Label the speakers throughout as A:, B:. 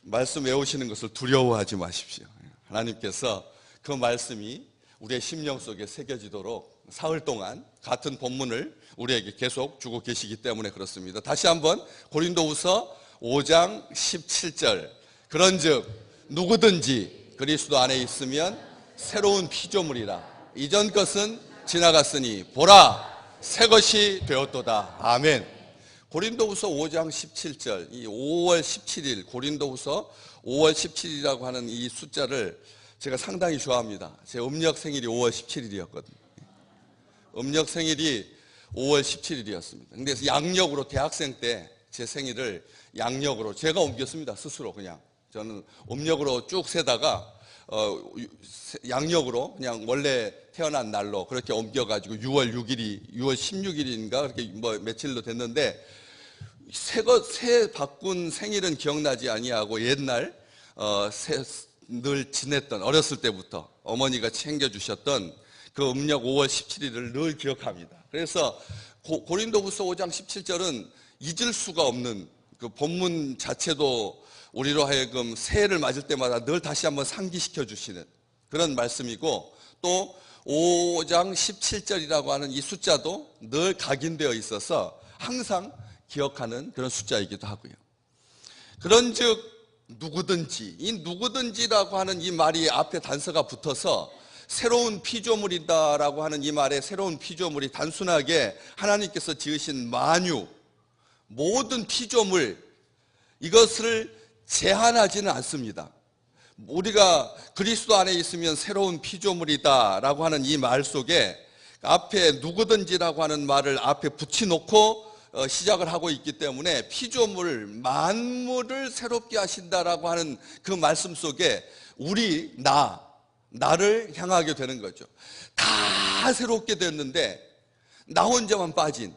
A: 말씀 외우시는 것을 두려워하지 마십시오. 하나님께서 그 말씀이 우리의 심령 속에 새겨지도록 사흘 동안 같은 본문을 우리에게 계속 주고 계시기 때문에 그렇습니다. 다시 한번 고린도후서 5장 17절, 그런즉 누구든지 그리스도 안에 있으면 새로운 피조물이라, 이전 것은 지나갔으니 보라 새 것이 되었도다. 아멘. 고린도후서 5장 17절, 이 5월 17일, 고린도후서 5월 17일이라고 하는 이 숫자를 제가 상당히 좋아합니다. 제 음력 생일이 5월 17일이었거든요. 음력 생일이 5월 17일이었습니다. 근데 양력으로 대학생 때 제 생일을 양력으로 제가 옮겼습니다. 스스로 그냥. 저는 음력으로 쭉 세다가 양력으로 그냥 원래 태어난 날로 그렇게 옮겨가지고 6월 16일인가 그렇게 뭐 며칠로 됐는데, 새 바꾼 생일은 기억나지 아니하고 옛날 늘 지냈던, 어렸을 때부터 어머니가 챙겨주셨던 그 음력 5월 17일을 늘 기억합니다. 그래서 고린도후서 5장 17절은 잊을 수가 없는, 그 본문 자체도 우리로 하여금 새해를 맞을 때마다 늘 다시 한번 상기시켜 주시는 그런 말씀이고, 또 5장 17절이라고 하는 이 숫자도 늘 각인되어 있어서 항상 기억하는 그런 숫자이기도 하고요. 그런즉 누구든지, 이 누구든지라고 하는 이 말이 앞에 단서가 붙어서 새로운 피조물이다라고 하는 이 말에 새로운 피조물이 단순하게 하나님께서 지으신 만유, 모든 피조물, 이것을 제한하지는 않습니다. 우리가 그리스도 안에 있으면 새로운 피조물이다라고 하는 이 말 속에 앞에 누구든지라고 하는 말을 앞에 붙여놓고 시작을 하고 있기 때문에 피조물, 만물을 새롭게 하신다라고 하는 그 말씀 속에 나를 향하게 되는 거죠. 다 새롭게 됐는데 나 혼자만 빠진,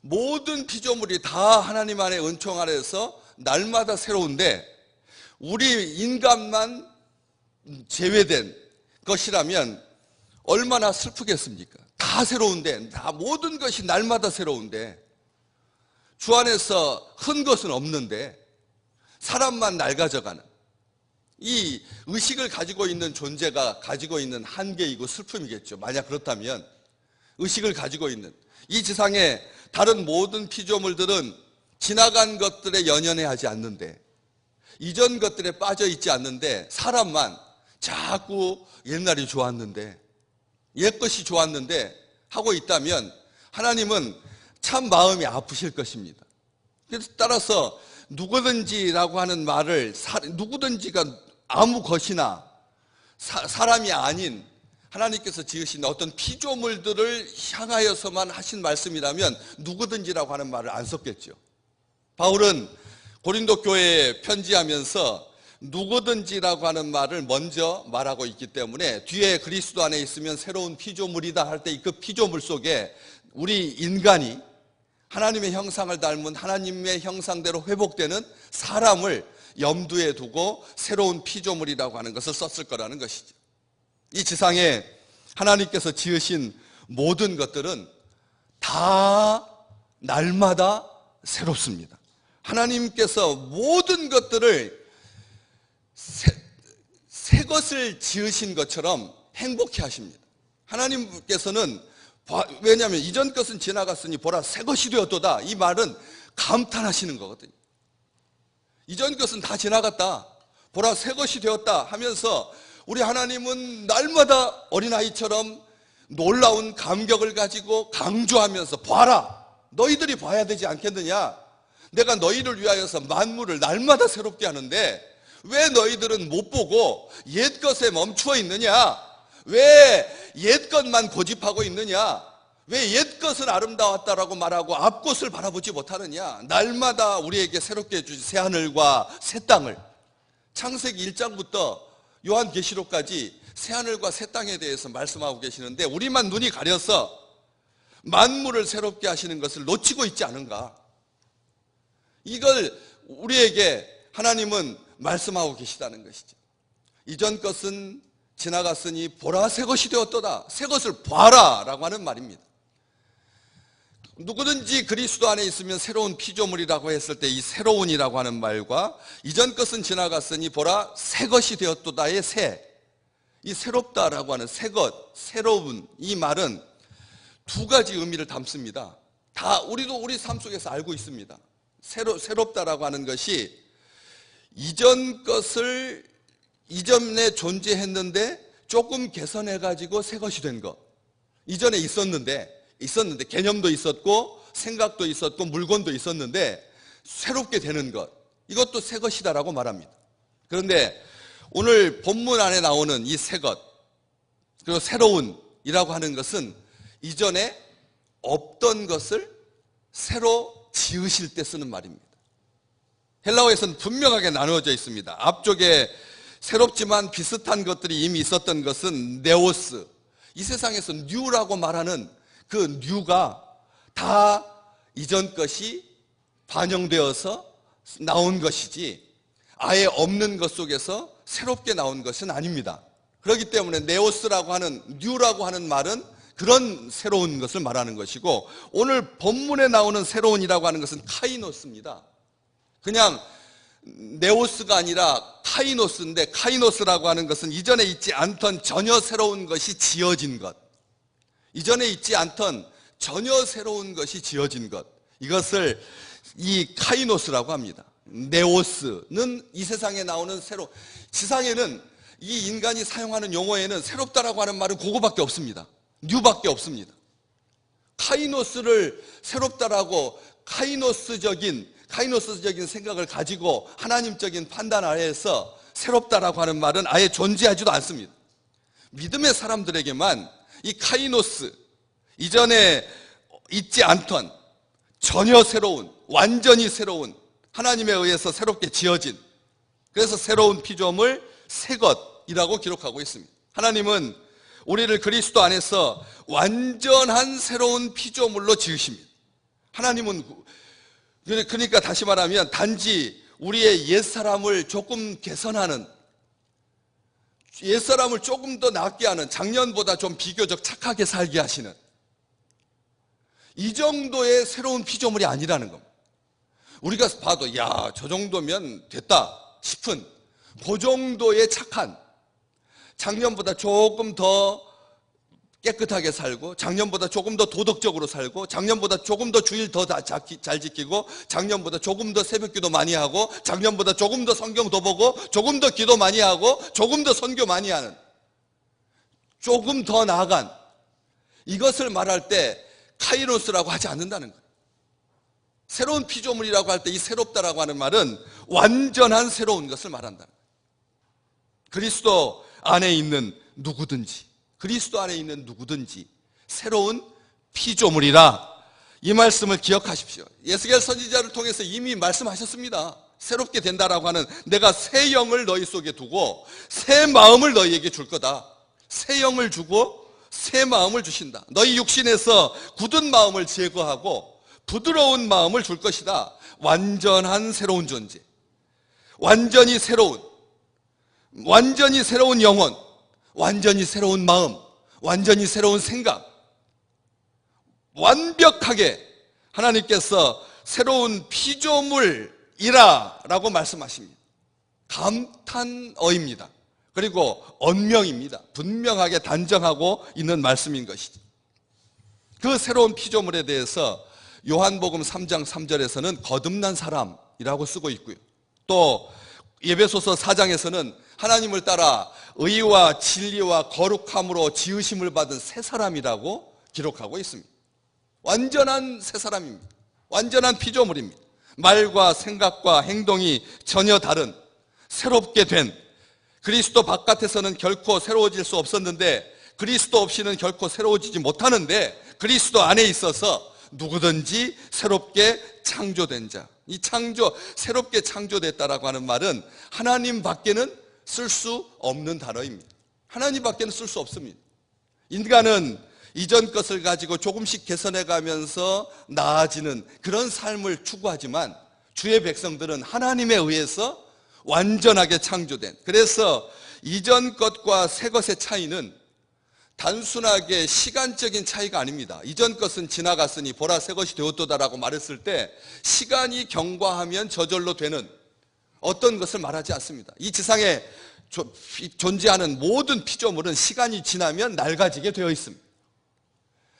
A: 모든 피조물이 다 하나님 안에 은총 아래서 날마다 새로운데 우리 인간만 제외된 것이라면 얼마나 슬프겠습니까? 다 새로운데, 다 모든 것이 날마다 새로운데, 주 안에서 흔 것은 없는데 사람만 낡아져가는, 이 의식을 가지고 있는 존재가 가지고 있는 한계이고 슬픔이겠죠. 만약 그렇다면 의식을 가지고 있는 이 지상에 다른 모든 피조물들은 지나간 것들에 연연해하지 않는데, 이전 것들에 빠져 있지 않는데, 사람만 자꾸 옛날이 좋았는데, 옛것이 좋았는데 하고 있다면 하나님은 참 마음이 아프실 것입니다. 그래서 따라서 누구든지라고 하는 말을, 누구든지가 아무 것이나 사람이 아닌 하나님께서 지으신 어떤 피조물들을 향하여서만 하신 말씀이라면 누구든지라고 하는 말을 안 썼겠죠. 바울은 고린도 교회에 편지하면서 누구든지라고 하는 말을 먼저 말하고 있기 때문에 뒤에 그리스도 안에 있으면 새로운 피조물이다 할 때 그 피조물 속에 우리 인간이 하나님의 형상을 닮은 하나님의 형상대로 회복되는 사람을 염두에 두고 새로운 피조물이라고 하는 것을 썼을 거라는 것이죠. 이 지상에 하나님께서 지으신 모든 것들은 다 날마다 새롭습니다. 하나님께서 모든 것들을 새 것을 지으신 것처럼 행복해 하십니다. 하나님께서는, 왜냐하면 이전 것은 지나갔으니 보라 새 것이 되었도다, 이 말은 감탄하시는 거거든요. 이전 것은 다 지나갔다, 보라 새 것이 되었다 하면서 우리 하나님은 날마다 어린아이처럼 놀라운 감격을 가지고 강조하면서, 봐라, 너희들이 봐야 되지 않겠느냐, 내가 너희를 위하여서 만물을 날마다 새롭게 하는데 왜 너희들은 못 보고 옛것에 멈추어 있느냐, 왜 옛것만 고집하고 있느냐, 왜 옛것은 아름다웠다라고 말하고 앞것을 바라보지 못하느냐. 날마다 우리에게 새롭게 해주신 새하늘과 새 땅을, 창세기 1장부터 요한계시록까지 새하늘과 새 땅에 대해서 말씀하고 계시는데 우리만 눈이 가려서 만물을 새롭게 하시는 것을 놓치고 있지 않은가, 이걸 우리에게 하나님은 말씀하고 계시다는 것이죠. 이전 것은 지나갔으니 보라 새 것이 되었도다, 새 것을 봐라 라고 하는 말입니다. 누구든지 그리스도 안에 있으면 새로운 피조물이라고 했을 때 이 새로운이라고 하는 말과 이전 것은 지나갔으니 보라 새 것이 되었도다의 새, 이 새롭다라고 하는 새 것, 새로운 이 말은 두 가지 의미를 담습니다. 다 우리도 우리 삶 속에서 알고 있습니다. 새롭다라고 하는 것이 이전 것을 이전에 존재했는데 조금 개선해가지고 새 것이 된 것. 이전에 있었는데 개념도 있었고 생각도 있었고 물건도 있었는데 새롭게 되는 것, 이것도 새 것이다라고 말합니다. 그런데 오늘 본문 안에 나오는 이 새 것, 그리고 새로운이라고 하는 것은 이전에 없던 것을 새로 지으실 때 쓰는 말입니다. 헬라어에서는 분명하게 나누어져 있습니다. 앞쪽에 새롭지만 비슷한 것들이 이미 있었던 것은 네오스, 이 세상에서 뉴라고 말하는 그 뉴가 다 이전 것이 반영되어서 나온 것이지 아예 없는 것 속에서 새롭게 나온 것은 아닙니다. 그렇기 때문에 네오스라고 하는 뉴라고 하는 말은 그런 새로운 것을 말하는 것이고, 오늘 본문에 나오는 새로운이라고 하는 것은 카이노스입니다. 그냥 네오스가 아니라 카이노스인데, 카이노스라고 하는 것은 이전에 있지 않던 전혀 새로운 것이 지어진 것, 이전에 있지 않던 전혀 새로운 것이 지어진 것, 이것을 이 카이노스라고 합니다. 네오스는 이 세상에 나오는 지상에는 이 인간이 사용하는 용어에는 새롭다라고 하는 말은 그거밖에 없습니다. 뉴밖에 없습니다. 카이노스를 새롭다라고 카이노스적인 생각을 가지고 하나님적인 판단 아래에서 새롭다라고 하는 말은 아예 존재하지도 않습니다. 믿음의 사람들에게만 이 카이노스, 이전에 있지 않던 전혀 새로운, 완전히 새로운, 하나님에 의해서 새롭게 지어진, 그래서 새로운 피조물, 새 것이라고 기록하고 있습니다. 하나님은 우리를 그리스도 안에서 완전한 새로운 피조물로 지으십니다. 하나님은, 그러니까 다시 말하면 단지 우리의 옛사람을 조금 개선하는, 옛사람을 조금 더 낫게 하는, 작년보다 좀 비교적 착하게 살게 하시는 이 정도의 새로운 피조물이 아니라는 겁니다. 우리가 봐도 야, 저 정도면 됐다 싶은 그 정도의 착한, 작년보다 조금 더 깨끗하게 살고, 작년보다 조금 더 도덕적으로 살고, 작년보다 조금 더 주일 더 잘 지키고, 작년보다 조금 더 새벽기도 많이 하고, 작년보다 조금 더 성경 더 보고, 조금 더 기도 많이 하고, 조금 더 선교 많이 하는, 조금 더 나아간, 이것을 말할 때 카이노스라고 하지 않는다는 거예요. 새로운 피조물이라고 할 때 이 새롭다라고 하는 말은 완전한 새로운 것을 말한다는 거예요. 그리스도 안에 있는 누구든지, 그리스도 안에 있는 누구든지 새로운 피조물이라, 이 말씀을 기억하십시오. 예스겔 선지자를 통해서 이미 말씀하셨습니다. 새롭게 된다라고 하는, 내가 새 영을 너희 속에 두고 새 마음을 너희에게 줄 거다. 새 영을 주고 새 마음을 주신다. 너희 육신에서 굳은 마음을 제거하고 부드러운 마음을 줄 것이다. 완전한 새로운 존재, 완전히 새로운 영혼, 완전히 새로운 마음, 완전히 새로운 생각, 완벽하게 하나님께서 새로운 피조물이라 라고 말씀하십니다. 감탄어입니다. 그리고 언명입니다. 분명하게 단정하고 있는 말씀인 것이죠. 그 새로운 피조물에 대해서 요한복음 3장 3절에서는 거듭난 사람이라고 쓰고 있고요, 또 에베소서 4장에서는 하나님을 따라 의와 진리와 거룩함으로 지으심을 받은 새 사람이라고 기록하고 있습니다. 완전한 새 사람입니다. 완전한 피조물입니다. 말과 생각과 행동이 전혀 다른, 새롭게 된, 그리스도 바깥에서는 결코 새로워질 수 없었는데 그리스도 없이는 결코 새로워지지 못하는데, 그리스도 안에 있어서 누구든지 새롭게 창조된 자, 이 새롭게 창조됐다라고 하는 말은 하나님 밖에는 쓸 수 없는 단어입니다. 하나님 밖에는 쓸 수 없습니다. 인간은 이전 것을 가지고 조금씩 개선해 가면서 나아지는 그런 삶을 추구하지만, 주의 백성들은 하나님에 의해서 완전하게 창조된, 그래서 이전 것과 새 것의 차이는 단순하게 시간적인 차이가 아닙니다. 이전 것은 지나갔으니 보라 새 것이 되었도다라고 말했을 때 시간이 경과하면 저절로 되는 어떤 것을 말하지 않습니다. 이 지상에 존재하는 모든 피조물은 시간이 지나면 낡아지게 되어 있습니다.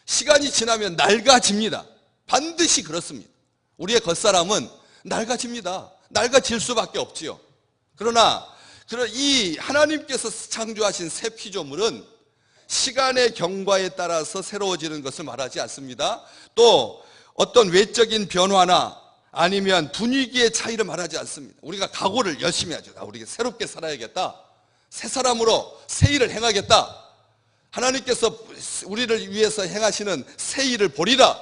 A: 시간이 지나면 낡아집니다. 반드시 그렇습니다. 우리의 겉사람은 낡아집니다. 낡아질 수밖에 없지요. 그러나 이 하나님께서 창조하신 새 피조물은 시간의 경과에 따라서 새로워지는 것을 말하지 않습니다. 또 어떤 외적인 변화나 아니면 분위기의 차이를 말하지 않습니다. 우리가 각오를 열심히 하죠. 우리가 새롭게 살아야겠다. 새 사람으로 새 일을 행하겠다. 하나님께서 우리를 위해서 행하시는 새 일을 보리라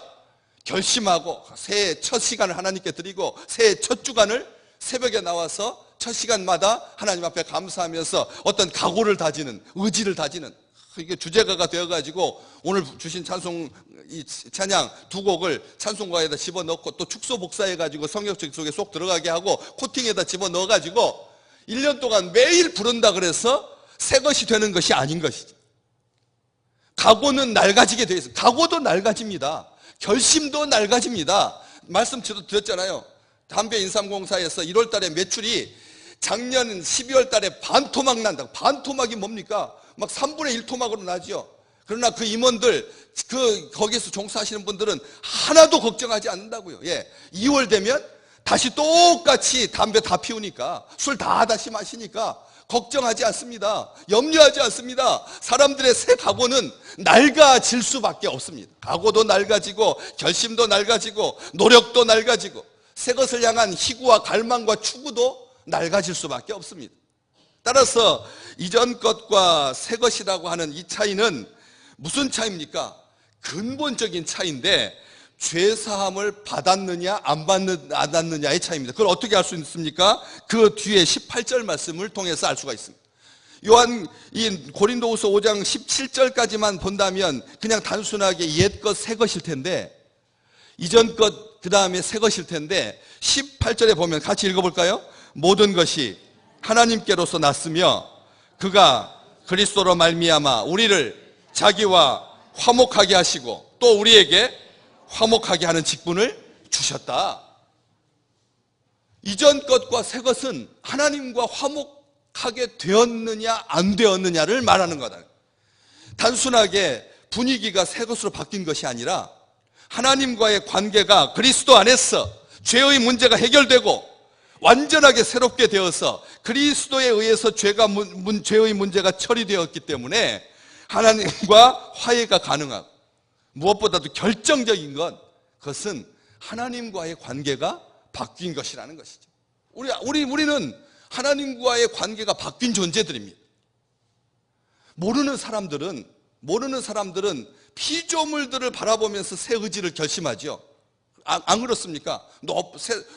A: 결심하고 새해 첫 시간을 하나님께 드리고 새해 첫 주간을 새벽에 나와서 첫 시간마다 하나님 앞에 감사하면서 어떤 각오를 다지는, 의지를 다지는, 이게 주제가가 되어가지고 오늘 주신 찬송, 이 찬양 두 곡을 찬송가에다 집어넣고 또 축소 복사해가지고 성경책 속에 쏙 들어가게 하고 코팅에다 집어넣어가지고 1년 동안 매일 부른다 그래서 새 것이 되는 것이 아닌 것이죠. 각오는 낡아지게 되어 있어요. 각오도 낡아집니다. 결심도 낡아집니다. 말씀 드렸잖아요. 담배 인삼공사에서 1월 달에 매출이 작년 12월 달에 반토막 난다고. 반토막이 뭡니까? 막 3분의 1 토막으로 나죠. 그러나 그 임원들, 거기에서 종사하시는 분들은 하나도 걱정하지 않는다고요. 2월 되면 다시 똑같이 담배 다 피우니까, 술 다 다시 마시니까 걱정하지 않습니다. 염려하지 않습니다. 사람들의 새 각오는 낡아질 수밖에 없습니다. 각오도 낡아지고 결심도 낡아지고 노력도 낡아지고 새 것을 향한 희구와 갈망과 추구도 낡아질 수밖에 없습니다. 따라서 이전 것과 새 것이라고 하는 이 차이는 무슨 차이입니까? 근본적인 차이인데 죄사함을 받았느냐 안 받았느냐의 차이입니다. 그걸 어떻게 알 수 있습니까? 그 뒤에 18절 말씀을 통해서 알 수가 있습니다. 고린도후서 5장 17절까지만 본다면 그냥 단순하게 옛 것 새 것일 텐데, 이전 것 그 다음에 새 것일 텐데 18절에 보면 같이 읽어볼까요? 모든 것이 하나님께로서 났으며 그가 그리스도로 말미암아 우리를 자기와 화목하게 하시고 또 우리에게 화목하게 하는 직분을 주셨다. 이전 것과 새 것은 하나님과 화목하게 되었느냐 안 되었느냐를 말하는 거다. 단순하게 분위기가 새 것으로 바뀐 것이 아니라 하나님과의 관계가 그리스도 안에서 죄의 문제가 해결되고 완전하게 새롭게 되어서 그리스도에 의해서 죄의 문제가 처리되었기 때문에 하나님과 화해가 가능하고, 무엇보다도 결정적인 건 그것은 하나님과의 관계가 바뀐 것이라는 것이죠. 우리는 하나님과의 관계가 바뀐 존재들입니다. 모르는 사람들은 피조물들을 바라보면서 새 의지를 결심하죠. 안 그렇습니까?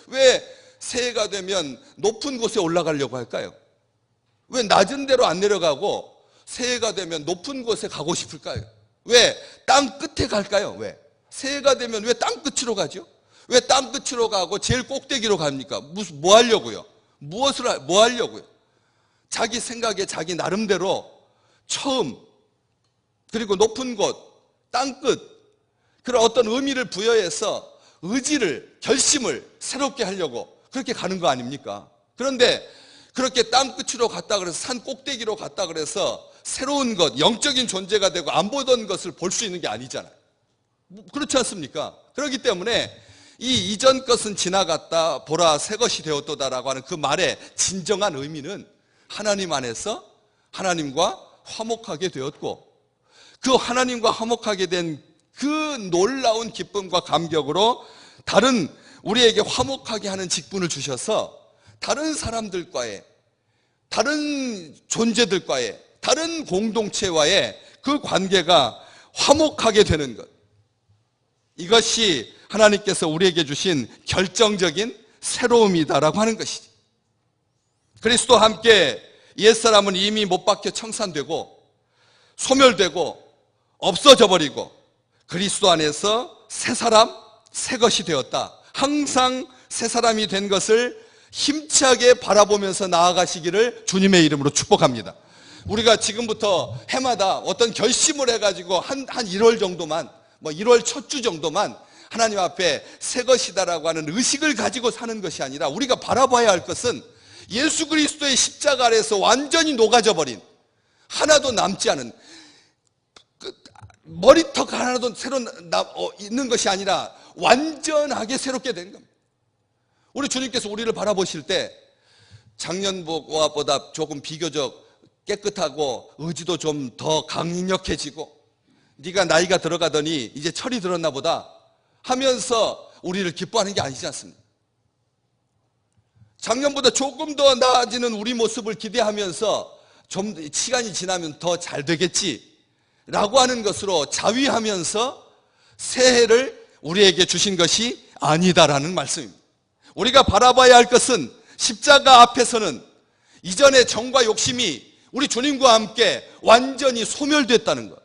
A: 왜 새해가 되면 높은 곳에 올라가려고 할까요? 왜 낮은 데로 안 내려가고 새해가 되면 높은 곳에 가고 싶을까요? 왜 땅 끝에 갈까요? 왜? 새해가 되면 왜 땅 끝으로 가죠? 왜 땅 끝으로 가고 제일 꼭대기로 갑니까? 뭐 하려고요? 뭐 하려고요? 자기 생각에 자기 나름대로 처음, 그리고 높은 곳, 땅 끝, 그런 어떤 의미를 부여해서 의지를, 결심을 새롭게 하려고 그렇게 가는 거 아닙니까? 그런데 그렇게 땅 끝으로 갔다 그래서 산 꼭대기로 갔다 그래서 새로운 것, 영적인 존재가 되고 안 보던 것을 볼 수 있는 게 아니잖아요. 그렇지 않습니까? 그렇기 때문에 이 이전 것은 지나갔다 보라 새 것이 되었도다라고 하는 그 말의 진정한 의미는 하나님 안에서 하나님과 화목하게 되었고, 그 하나님과 화목하게 된 그 놀라운 기쁨과 감격으로 우리에게 화목하게 하는 직분을 주셔서 다른 사람들과의, 다른 존재들과의, 다른 공동체와의 그 관계가 화목하게 되는 것, 이것이 하나님께서 우리에게 주신 결정적인 새로움이다라고 하는 것이죠. 그리스도와 함께 옛사람은 이미 못 박혀 청산되고 소멸되고 없어져 버리고 그리스도 안에서 새 사람, 새 것이 되었다. 항상 새 사람이 된 것을 힘차게 바라보면서 나아가시기를 주님의 이름으로 축복합니다. 우리가 지금부터 해마다 어떤 결심을 해가지고 한 1월 정도만, 1월 첫 주 정도만 하나님 앞에 새 것이다라고 하는 의식을 가지고 사는 것이 아니라 우리가 바라봐야 할 것은 예수 그리스도의 십자가 아래에서 완전히 녹아져 버린, 하나도 남지 않은, 머리턱 하나도 새로 있는 것이 아니라 완전하게 새롭게 된 겁니다. 우리 주님께서 우리를 바라보실 때 작년보다 조금 비교적 깨끗하고 의지도 좀 더 강력해지고 네가 나이가 들어가더니 이제 철이 들었나 보다 하면서 우리를 기뻐하는 게 아니지 않습니까? 작년보다 조금 더 나아지는 우리 모습을 기대하면서 좀 시간이 지나면 더 잘 되겠지 라고 하는 것으로 자위하면서 새해를 우리에게 주신 것이 아니다라는 말씀입니다. 우리가 바라봐야 할 것은 십자가 앞에서는 이전의 정과 욕심이 우리 주님과 함께 완전히 소멸됐다는 것,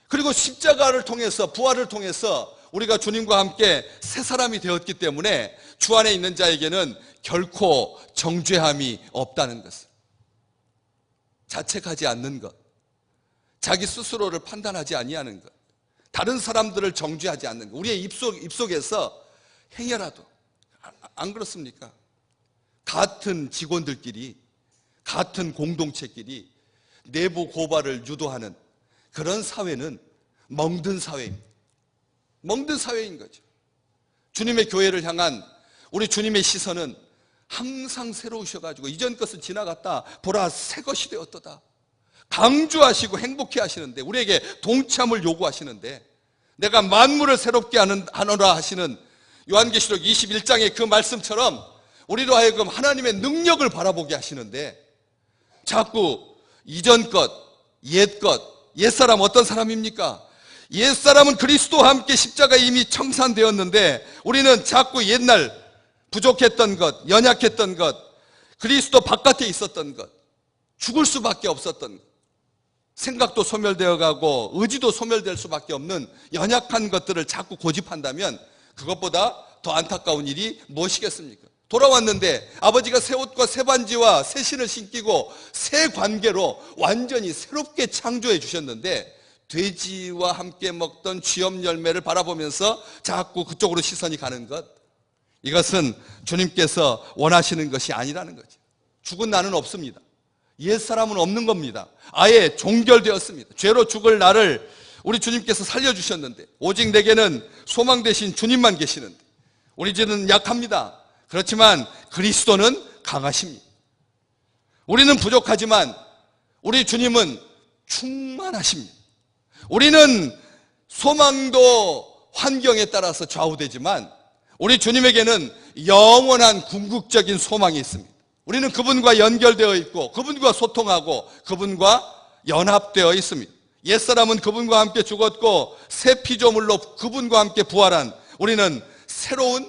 A: 그리고 십자가를 통해서, 부활을 통해서 우리가 주님과 함께 새 사람이 되었기 때문에 주 안에 있는 자에게는 결코 정죄함이 없다는 것을, 자책하지 않는 것, 자기 스스로를 판단하지 아니하는 것, 다른 사람들을 정죄하지 않는 것, 우리의 입속에서 행여라도, 안 그렇습니까? 같은 직원들끼리, 같은 공동체끼리 내부 고발을 유도하는 그런 사회는 멍든 사회입니다. 멍든 사회인 거죠. 주님의 교회를 향한 우리 주님의 시선은 항상 새로우셔가지고 이전 것은 지나갔다, 보라 새 것이 되었도다 강조하시고 행복해 하시는데, 우리에게 동참을 요구하시는데, 내가 만물을 새롭게 하노라 하시는 요한계시록 21장의 그 말씀처럼 우리로 하여금 하나님의 능력을 바라보게 하시는데, 자꾸 이전 것, 옛 것, 옛사람 어떤 사람입니까? 옛사람은 그리스도와 함께 십자가에 이미 청산되었는데 우리는 자꾸 옛날 부족했던 것, 연약했던 것, 그리스도 바깥에 있었던 것, 죽을 수밖에 없었던 것, 생각도 소멸되어 가고 의지도 소멸될 수밖에 없는 연약한 것들을 자꾸 고집한다면 그것보다 더 안타까운 일이 무엇이겠습니까? 돌아왔는데 아버지가 새 옷과 새 반지와 새 신을 신기고 새 관계로 완전히 새롭게 창조해 주셨는데, 돼지와 함께 먹던 쥐염 열매를 바라보면서 자꾸 그쪽으로 시선이 가는 것, 이것은 주님께서 원하시는 것이 아니라는 거죠. 죽은 나는 없습니다. 옛사람은 없는 겁니다. 아예 종결되었습니다. 죄로 죽을 나를 우리 주님께서 살려주셨는데, 오직 내게는 소망 대신 주님만 계시는데, 우리 죄는 약합니다. 그렇지만 그리스도는 강하십니다. 우리는 부족하지만 우리 주님은 충만하십니다. 우리는 소망도 환경에 따라서 좌우되지만 우리 주님에게는 영원한 궁극적인 소망이 있습니다. 우리는 그분과 연결되어 있고 그분과 소통하고 그분과 연합되어 있습니다. 옛사람은 그분과 함께 죽었고 새 피조물로 그분과 함께 부활한 우리는 새로운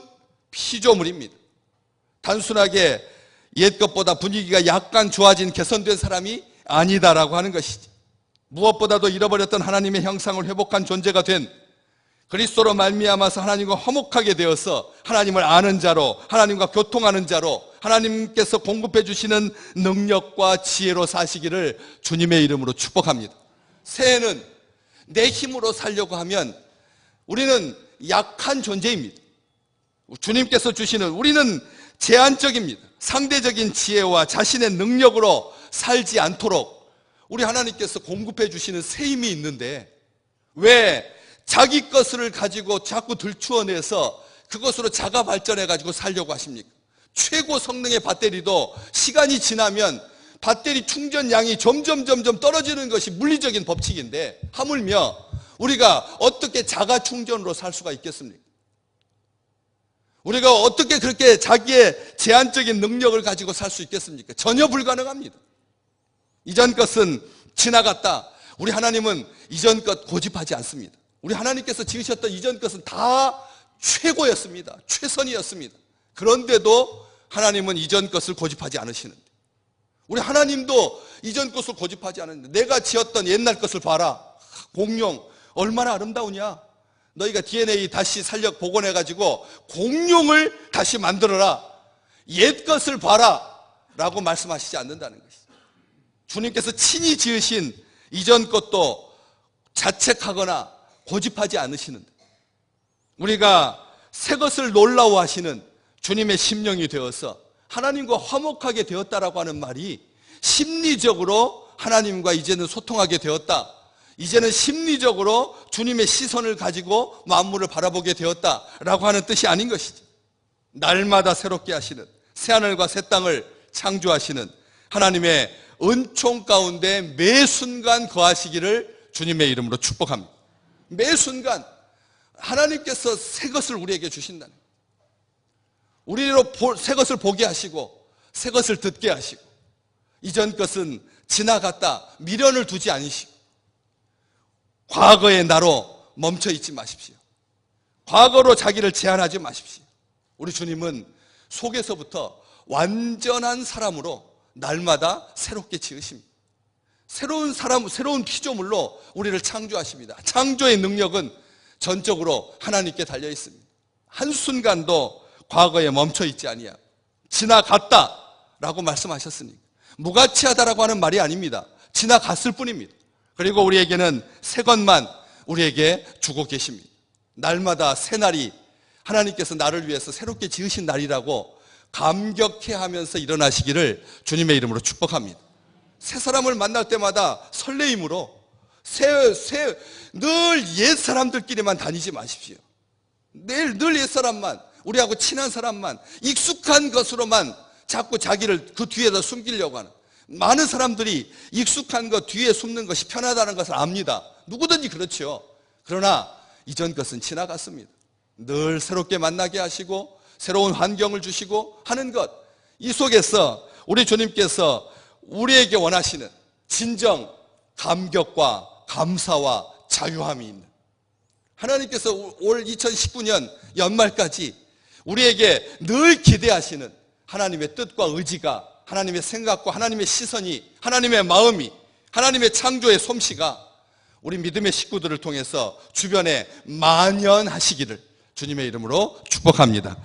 A: 피조물입니다. 단순하게 옛 것보다 분위기가 약간 좋아진 개선된 사람이 아니다라고 하는 것이지, 무엇보다도 잃어버렸던 하나님의 형상을 회복한 존재가 된 그리스도로 말미암아서 하나님과 화목하게 되어서 하나님을 아는 자로, 하나님과 교통하는 자로 하나님께서 공급해 주시는 능력과 지혜로 사시기를 주님의 이름으로 축복합니다. 새해는 내 힘으로 살려고 하면 우리는 약한 존재입니다. 주님께서 주시는, 우리는 제한적입니다. 상대적인 지혜와 자신의 능력으로 살지 않도록 우리 하나님께서 공급해 주시는 새 힘이 있는데, 왜 자기 것을 가지고 자꾸 들추어내서 그것으로 자가 발전해 가지고 살려고 하십니까? 최고 성능의 배터리도 시간이 지나면 배터리 충전량이 점점 떨어지는 것이 물리적인 법칙인데, 하물며 우리가 어떻게 자가 충전으로 살 수가 있겠습니까? 우리가 어떻게 그렇게 자기의 제한적인 능력을 가지고 살 수 있겠습니까? 전혀 불가능합니다. 이전 것은 지나갔다. 우리 하나님은 이전 것 고집하지 않습니다. 우리 하나님께서 지으셨던 이전 것은 다 최고였습니다. 최선이었습니다. 그런데도 하나님은 이전 것을 고집하지 않으시는데, 우리 하나님도 이전 것을 고집하지 않았는데, 내가 지었던 옛날 것을 봐라. 공룡 얼마나 아름다우냐. 너희가 DNA 다시 살력 복원해가지고 공룡을 다시 만들어라. 옛 것을 봐라 라고 말씀하시지 않는다는 것이죠. 주님께서 친히 지으신 이전 것도 자책하거나 고집하지 않으시는데, 우리가 새 것을 놀라워하시는 주님의 심령이 되어서 하나님과 화목하게 되었다라고 하는 말이 심리적으로 하나님과 이제는 소통하게 되었다, 이제는 심리적으로 주님의 시선을 가지고 만물을 바라보게 되었다라고 하는 뜻이 아닌 것이죠. 날마다 새롭게 하시는, 새하늘과 새 땅을 창조하시는 하나님의 은총 가운데 매 순간 거하시기를 주님의 이름으로 축복합니다. 매 순간 하나님께서 새 것을 우리에게 주신다는 거예요. 우리로 새 것을 보게 하시고 새 것을 듣게 하시고, 이전 것은 지나갔다 미련을 두지 않으시고, 과거의 나로 멈춰 있지 마십시오. 과거로 자기를 제한하지 마십시오. 우리 주님은 속에서부터 완전한 사람으로 날마다 새롭게 지으십니다. 새로운 사람, 새로운 피조물로 우리를 창조하십니다. 창조의 능력은 전적으로 하나님께 달려 있습니다. 한순간도 과거에 멈춰 있지 아니하고 지나갔다라고 말씀하셨으니까 무가치하다라고 하는 말이 아닙니다. 지나갔을 뿐입니다. 그리고 우리에게는 새 것만 우리에게 주고 계십니다. 날마다 새 날이 하나님께서 나를 위해서 새롭게 지으신 날이라고 감격해하면서 일어나시기를 주님의 이름으로 축복합니다. 새 사람을 만날 때마다 설레임으로 늘 옛 사람들끼리만 다니지 마십시오. 늘 옛 사람만, 우리하고 친한 사람만, 익숙한 것으로만 자꾸 자기를 그 뒤에다 숨기려고 하는, 많은 사람들이 익숙한 것 뒤에 숨는 것이 편하다는 것을 압니다. 누구든지 그렇죠. 그러나 이전 것은 지나갔습니다. 늘 새롭게 만나게 하시고 새로운 환경을 주시고 하는 것, 이 속에서 우리 주님께서 우리에게 원하시는 진정 감격과 감사와 자유함이 있는, 하나님께서 올 2019년 연말까지 우리에게 늘 기대하시는 하나님의 뜻과 의지가, 하나님의 생각과 하나님의 시선이, 하나님의 마음이, 하나님의 창조의 솜씨가 우리 믿음의 식구들을 통해서 주변에 만연하시기를 주님의 이름으로 축복합니다.